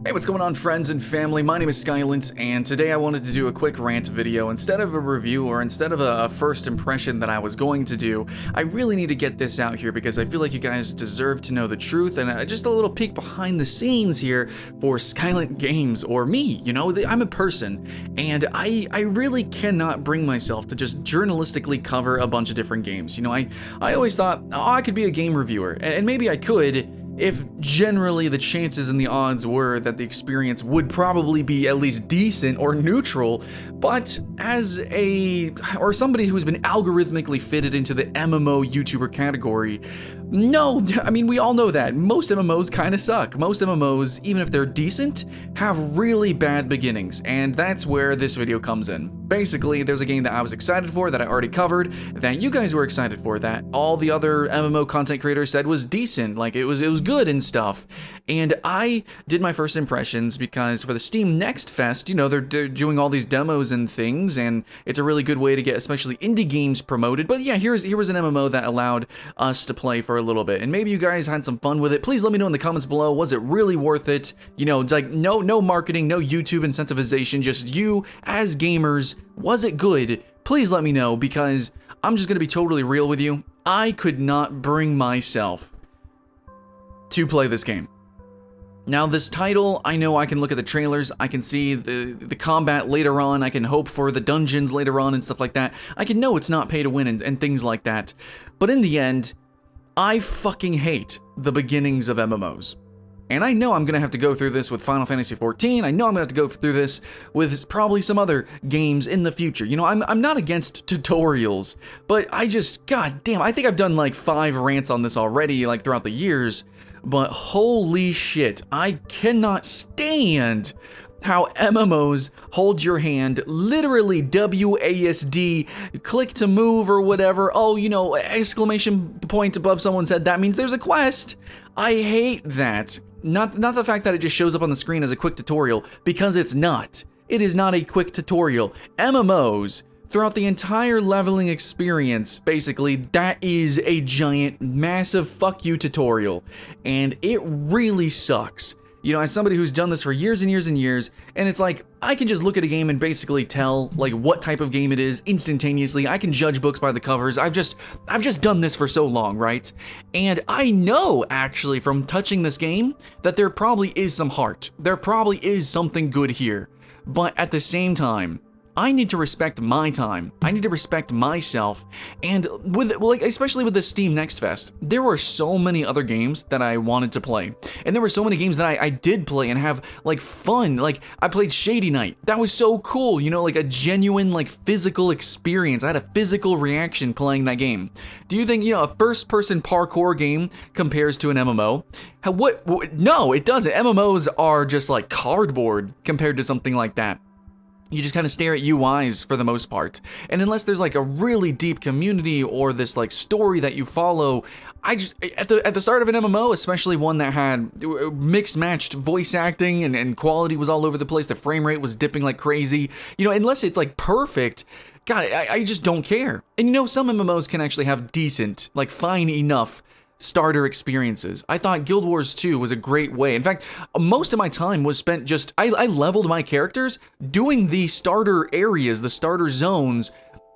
Hey, what's going on, friends and family? My name is Skylent, and today I wanted to do a quick rant video. Instead of a review or instead of a first impression that I was going to do, I really need to get this out here because I feel like you guys deserve to know the truth and just a little peek behind the scenes here for Skylent Games, or me. You know, I'm a person, and I really cannot bring myself to just journalistically cover a bunch of different games. You know, I always thought, oh, I could be a game reviewer, and maybe I could, if generally the chances and the odds were that the experience would probably be at least decent or neutral. But as somebody who's been algorithmically fitted into the MMO YouTuber category, no, I mean, we all know that most MMOs kind of suck. Most MMOs, even if they're decent, have really bad beginnings, and that's where this video comes in. Basically, there's a game that I was excited for, that I already covered, that you guys were excited for, that all the other MMO content creators said was decent, like it was good and stuff. And I did my first impressions because for the Steam Next Fest, you know, they're doing all these demos and things, and it's a really good way to get especially indie games promoted. But yeah, here was an MMO that allowed us to play for a little bit, and maybe you guys had some fun with it. Please let me know in the comments below, was it really worth it? You know, it's like no marketing, no YouTube incentivization, just you as gamers, was it good? Please let me know, because I'm just gonna be totally real with you. I could not bring myself to play this game. Now, this title, I know I can look at the trailers, I can see the combat later on, I can hope for the dungeons later on and stuff like that. I can know it's not pay to win and things like that. But in the end, I fucking hate the beginnings of MMOs. And I know I'm gonna have to go through this with Final Fantasy XIV, I know I'm gonna have to go through this with probably some other games in the future. You know, I'm not against tutorials, but I just, god damn, I think I've done like 5 rants on this already, like throughout the years, but holy shit, I cannot stand how MMOs hold your hand, literally WASD, click to move or whatever. Oh, you know, exclamation point above someone's head, that means there's a quest. I hate that. Not the fact that it just shows up on the screen as a quick tutorial, because it's not. It is not a quick tutorial. MMOs, throughout the entire leveling experience, basically, that is a giant, massive fuck you tutorial. And it really sucks. You know, as somebody who's done this for years and years and years, and it's like, I can just look at a game and basically tell, like, what type of game it is instantaneously. I can judge books by the covers. I've just done this for so long, right? And I know, actually, from touching this game, that there probably is some heart. There probably is something good here. But at the same time, I need to respect my time. I need to respect myself. And with, like, especially with the Steam Next Fest, there were so many other games that I wanted to play. And there were so many games that I did play and have, like, fun. Like, I played Shady Knight. That was so cool, you know, like a genuine, like, physical experience. I had a physical reaction playing that game. Do you think, you know, a first-person parkour game compares to an MMO? No, it doesn't. MMOs are just like cardboard compared to something like that. You just kind of stare at UIs for the most part. And unless there's like a really deep community or this like story that you follow, at the start of an MMO, especially one that had mixed matched voice acting and quality was all over the place, the frame rate was dipping like crazy, you know, unless it's like perfect, God, I just don't care. And you know, some MMOs can actually have decent, like fine enough starter experiences. I thought Guild Wars 2 was a great way. In fact, most of my time was spent just, I leveled my characters doing the starter areas, the starter zones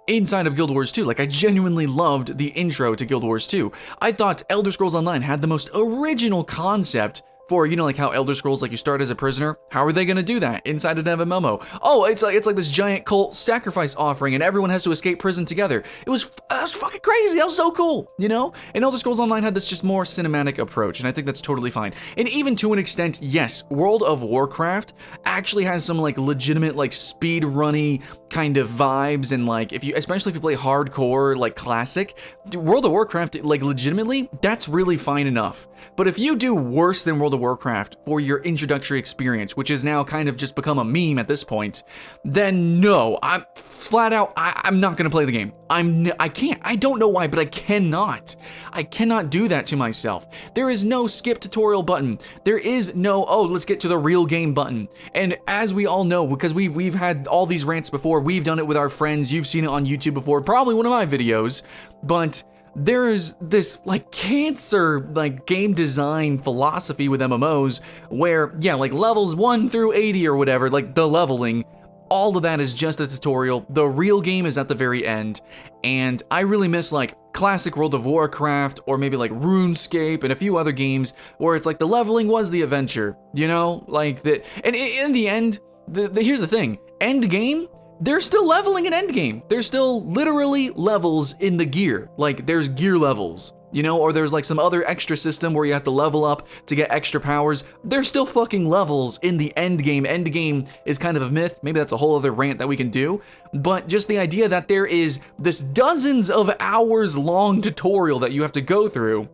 inside of Guild Wars 2. Like, I genuinely loved the intro to Guild Wars 2. I thought Elder Scrolls Online had the most original concept for, you know, like how Elder Scrolls, like you start as a prisoner. How are they gonna do that inside an MMO? Oh, it's like this giant cult sacrifice offering and everyone has to escape prison together. That was fucking crazy. That was so cool, you know? And Elder Scrolls Online had this just more cinematic approach, and I think that's totally fine. And even to an extent, yes, World of Warcraft actually has some like legitimate like speed runny kind of vibes, and like especially if you play hardcore like classic, World of Warcraft, like legitimately, that's really fine enough. But if you do worse than World of Warcraft for your introductory experience, which is now kind of just become a meme at this point, then no, I'm flat out, I'm not gonna play the game. I can't, I don't know why, but I cannot do that to myself. There is no skip tutorial button. There is no, oh, let's get to the real game button. And as we all know, because we've had all these rants before, we've done it with our friends, you've seen it on YouTube before, probably one of my videos, but there's this like cancer like game design philosophy with MMOs where, yeah, like levels 1 through 80 or whatever, like the leveling, all of that is just a tutorial. The real game is at the very end. And I really miss like classic World of Warcraft or maybe like RuneScape and a few other games where it's like the leveling was the adventure, you know? Like the, and in the end, here's the thing, end game, they're still leveling in endgame. There's still literally levels in the gear. Like there's gear levels, you know, or there's like some other extra system where you have to level up to get extra powers. There's still fucking levels in the end game. End game is kind of a myth. Maybe that's a whole other rant that we can do. But just the idea that there is this dozens of hours long tutorial that you have to go through,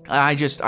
it's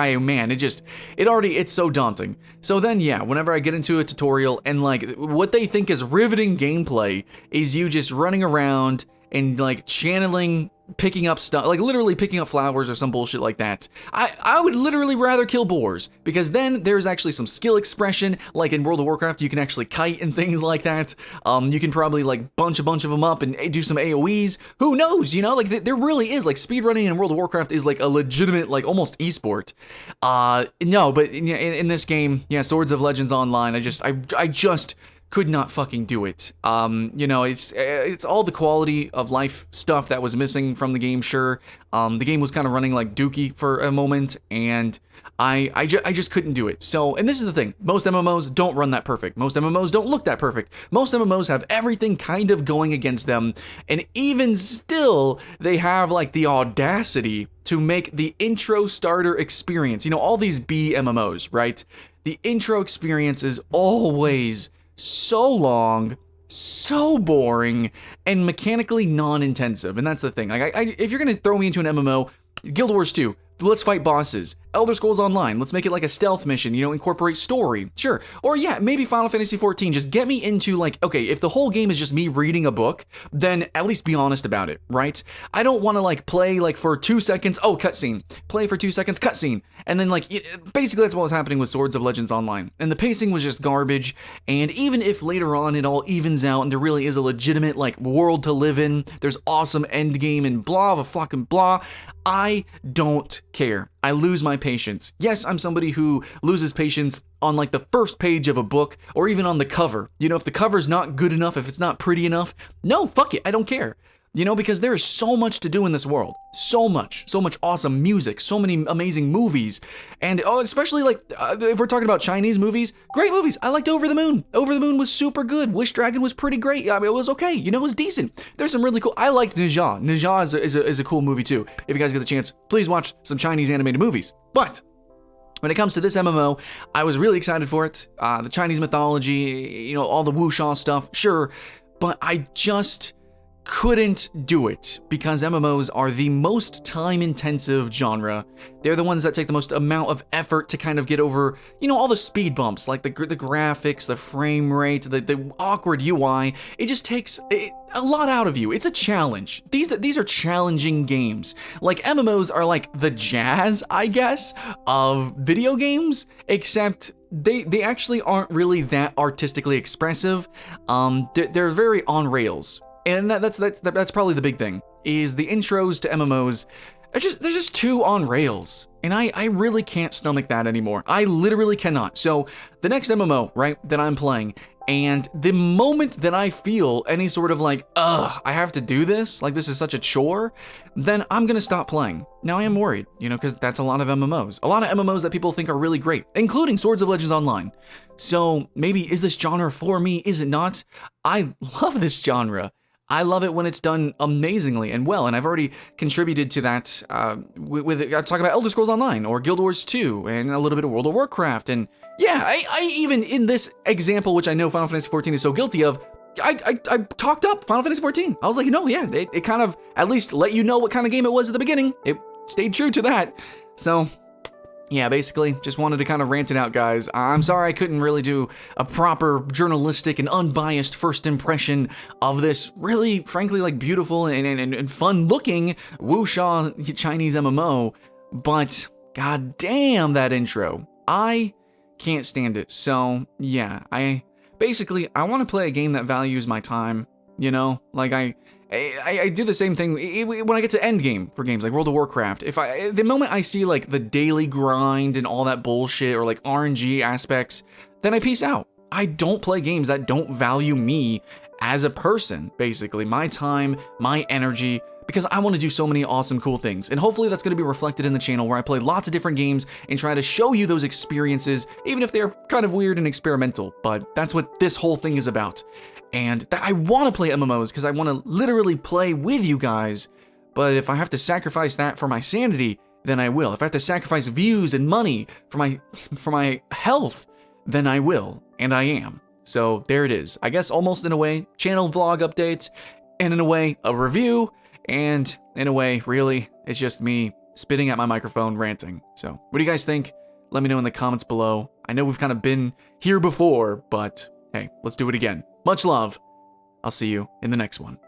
so daunting. So then, yeah, whenever I get into a tutorial and like what they think is riveting gameplay is you just running around and like channeling, picking up stuff, like literally picking up flowers or some bullshit like that. I would literally rather kill boars, because then there's actually some skill expression, like in World of Warcraft, you can actually kite and things like that. You can probably like bunch a bunch of them up and do some AoEs. Who knows, you know, like there really is, like speedrunning in World of Warcraft is like a legitimate, like almost esport. No, but in this game, yeah, Swords of Legends Online, I just could not fucking do it. You know, it's all the quality of life stuff that was missing from the game, sure. The game was kind of running like dookie for a moment, and I just couldn't do it. So, and this is the thing, most MMOs don't run that perfect. Most MMOs don't look that perfect. Most MMOs have everything kind of going against them, and even still, they have like the audacity to make the intro starter experience, you know, all these B MMOs, right? The intro experience is always so long, so boring, and mechanically non-intensive. And that's the thing. Like, if you're gonna throw me into an MMO, Guild Wars 2, let's fight bosses. Elder Scrolls Online, let's make it like a stealth mission, you know, incorporate story. Sure. Or yeah, maybe Final Fantasy 14, just get me into like, okay, if the whole game is just me reading a book, then at least be honest about it, right? I don't want to like play like for 2 seconds, oh, cutscene. Play for 2 seconds, cutscene. And then like, basically that's what was happening with Swords of Legends Online. And the pacing was just garbage. And even if later on it all evens out and there really is a legitimate like world to live in, there's awesome end game and blah, blah, fucking blah, I don't care. I lose my patience. Yes, I'm somebody who loses patience on like the first page of a book or even on the cover. You know, if the cover's not good enough, if it's not pretty enough, no, fuck it, I don't care. You know, because there is so much to do in this world. So much awesome music, so many amazing movies. And especially like, if we're talking about Chinese movies, great movies. I liked Over the Moon. Over the Moon was super good. Wish Dragon was pretty great. I mean, it was okay. You know, it was decent. There's some really cool, I liked Ne Zha. Ne Zha is a cool movie too. If you guys get the chance, please watch some Chinese animated movies. But when it comes to this MMO, I was really excited for it. The Chinese mythology, you know, all the wuxia stuff, sure. But I just couldn't do it because MMOs are the most time-intensive genre. They're the ones that take the most amount of effort to kind of get over, you know, all the speed bumps, like the graphics, the frame rate, the awkward UI. It just takes a lot out of you. It's a challenge. These are challenging games. Like MMOs are like the jazz, I guess, of video games, except they actually aren't really that artistically expressive. They're very on rails. And that's probably the big thing, is the intros to MMOs, they're just too on rails. And I really can't stomach that anymore. I literally cannot. So the next MMO, right, that I'm playing, and the moment that I feel any sort of like, I have to do this, like this is such a chore, then I'm gonna stop playing. Now I am worried, you know, because that's a lot of MMOs. A lot of MMOs that people think are really great, including Swords of Legends Online. So maybe, is this genre for me? Is it not? I love this genre. I love it when it's done amazingly and well, and I've already contributed to that with talking about Elder Scrolls Online or Guild Wars 2 and a little bit of World of Warcraft. And yeah, I even in this example, which I know Final Fantasy 14 is so guilty of, I talked up Final Fantasy 14. I was like, no, yeah, it kind of at least let you know what kind of game it was at the beginning. It stayed true to that. So yeah, basically, just wanted to kind of rant it out, guys. I'm sorry I couldn't really do a proper journalistic and unbiased first impression of this really, frankly, like beautiful and fun-looking wuxia Chinese MMO, but goddamn that intro. I can't stand it. So yeah, I want to play a game that values my time. You know, like I do the same thing when I get to end game for games like World of Warcraft. The moment I see like the daily grind and all that bullshit or like RNG aspects, then I peace out. I don't play games that don't value me as a person, basically, my time, my energy, because I want to do so many awesome, cool things. And hopefully that's going to be reflected in the channel where I play lots of different games and try to show you those experiences, even if they're kind of weird and experimental. But that's what this whole thing is about. And I want to play MMOs because I want to literally play with you guys. But if I have to sacrifice that for my sanity, then I will. If I have to sacrifice views and money for my health, then I will. And I am. So there it is. I guess almost in a way, channel vlog updates, and in a way, a review, and in a way, really, it's just me spitting at my microphone ranting. So what do you guys think? Let me know in the comments below. I know we've kind of been here before, but hey, let's do it again. Much love. I'll see you in the next one.